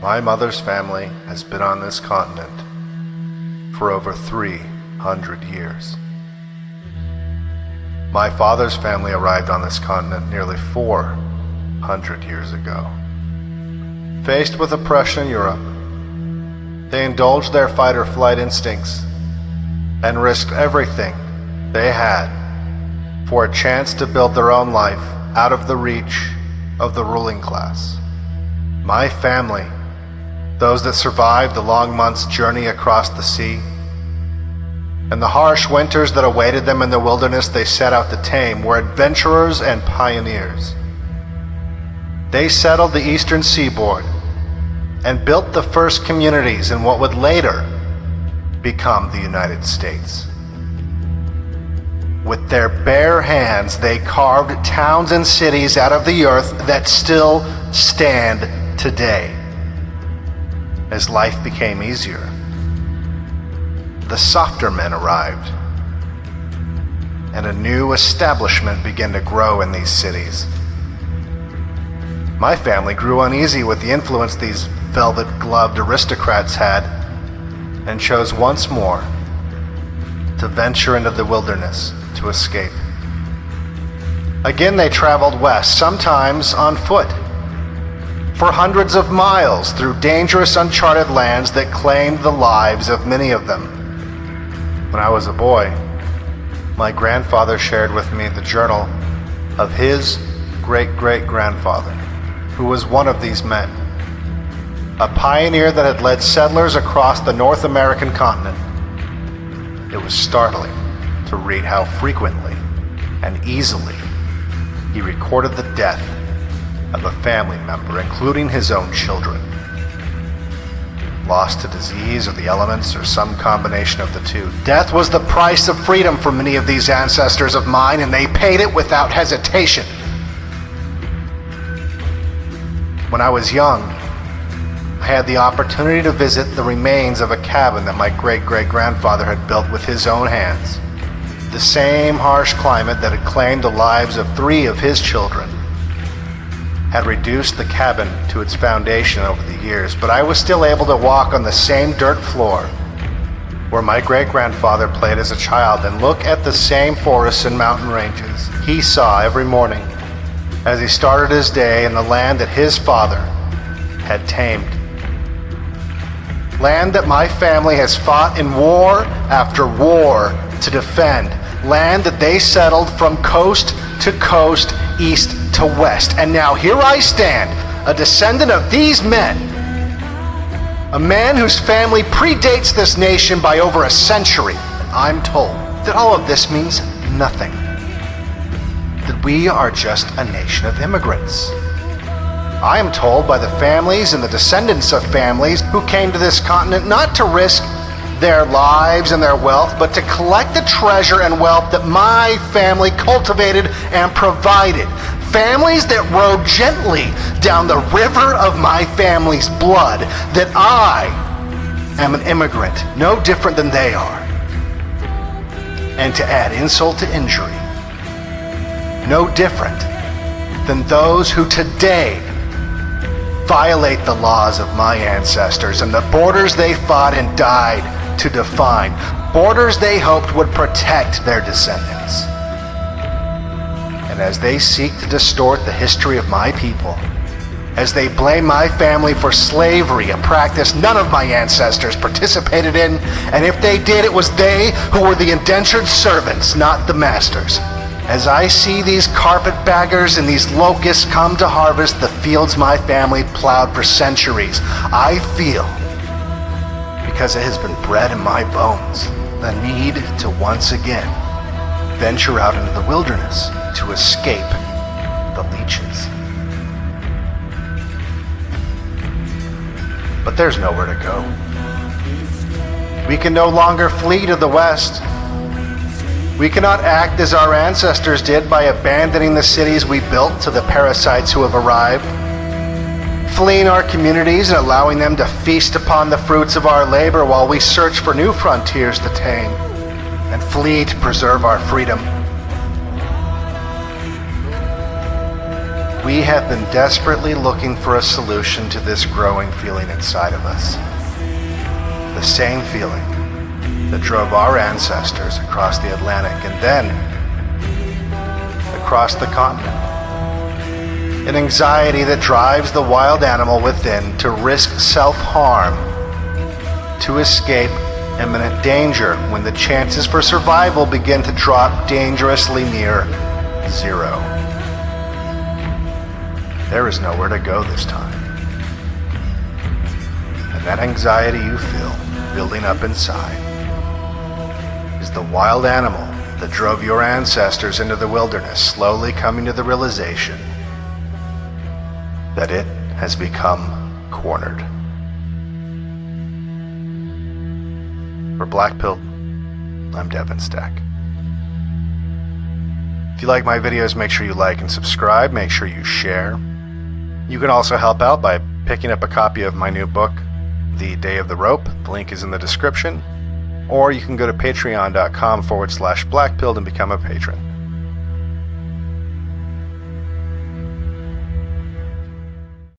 My mother's family has been on this continent for over 300 years. My father's family arrived on this continent nearly 400 years ago. Faced with oppression in Europe, they indulged their fight-or-flight instincts and risked everything they had for a chance to build their own life out of the reach of the ruling class. My family, those that survived the long months' journey across the sea, and the harsh winters that awaited them in the wilderness they set out to tame, were adventurers and pioneers. They settled the eastern seaboard and built the first communities in what would later become the United States. With their bare hands, they carved towns and cities out of the earth that still stand today. As life became easier, the softer men arrived, and a new establishment began to grow in these cities. My family grew uneasy with the influence these velvet-gloved aristocrats had, and chose once more to venture into the wilderness to escape. Again they traveled west, sometimes on foot, for hundreds of miles through dangerous uncharted lands that claimed the lives of many of them. When I was a boy, my grandfather shared with me the journal of his great-great-grandfather, who was one of these men, a pioneer that had led settlers across the North American continent. It was startling to read how frequently and easily he recorded the death of a family member, including his own children, lost to disease or the elements or some combination of the two. Death was the price of freedom for many of these ancestors of mine, and they paid it without hesitation. When I was young, I had the opportunity to visit the remains of a cabin that my great-great-grandfather had built with his own hands. The same harsh climate that had claimed the lives of 3 of his children had reduced the cabin to its foundation over the years, but I was still able to walk on the same dirt floor where my great-grandfather played as a child and look at the same forests and mountain ranges he saw every morning as he started his day in the land that his father had tamed. Land that my family has fought in war after war to defend. Land that they settled from coast to coast, east to west. And now here I stand, a descendant of these men, a man whose family predates this nation by over a century. And I'm told that all of this means nothing, that we are just a nation of immigrants. I am told by the families and the descendants of families who came to this continent not to risk their lives and their wealth, but to collect the treasure and wealth that my family cultivated and provided. Families that rode gently down the river of my family's blood, that I am an immigrant, no different than they are. And to add insult to injury, no different than those who today violate the laws of my ancestors and the borders they fought and died to define, borders they hoped would protect their descendants. And as they seek to distort the history of my people, as they blame my family for slavery, a practice none of my ancestors participated in, and if they did, it was they who were the indentured servants, not the masters. As I see these carpetbaggers and these locusts come to harvest the fields my family plowed for centuries, I feel, because it has been bred in my bones, the need to once again venture out into the wilderness to escape the leeches. But there's nowhere to go. We can no longer flee to the west. We cannot act as our ancestors did by abandoning the cities we built to the parasites who have arrived, fleeing our communities and allowing them to feast upon the fruits of our labor while we search for new frontiers to tame and flee to preserve our freedom. We have been desperately looking for a solution to this growing feeling inside of us. The same feeling that drove our ancestors across the Atlantic and then across the continent. An anxiety that drives the wild animal within to risk self-harm, to escape imminent danger when the chances for survival begin to drop dangerously near zero. There is nowhere to go this time. And that anxiety you feel building up inside is the wild animal that drove your ancestors into the wilderness, slowly coming to the realization that it has become cornered. For Black Pilled, I'm Devin Stack. If you like my videos, make sure you like and subscribe. Make sure you share. You can also help out by picking up a copy of my new book, The Day of the Rope. The link is in the description. Or you can go to patreon.com/blackpilled and become a patron.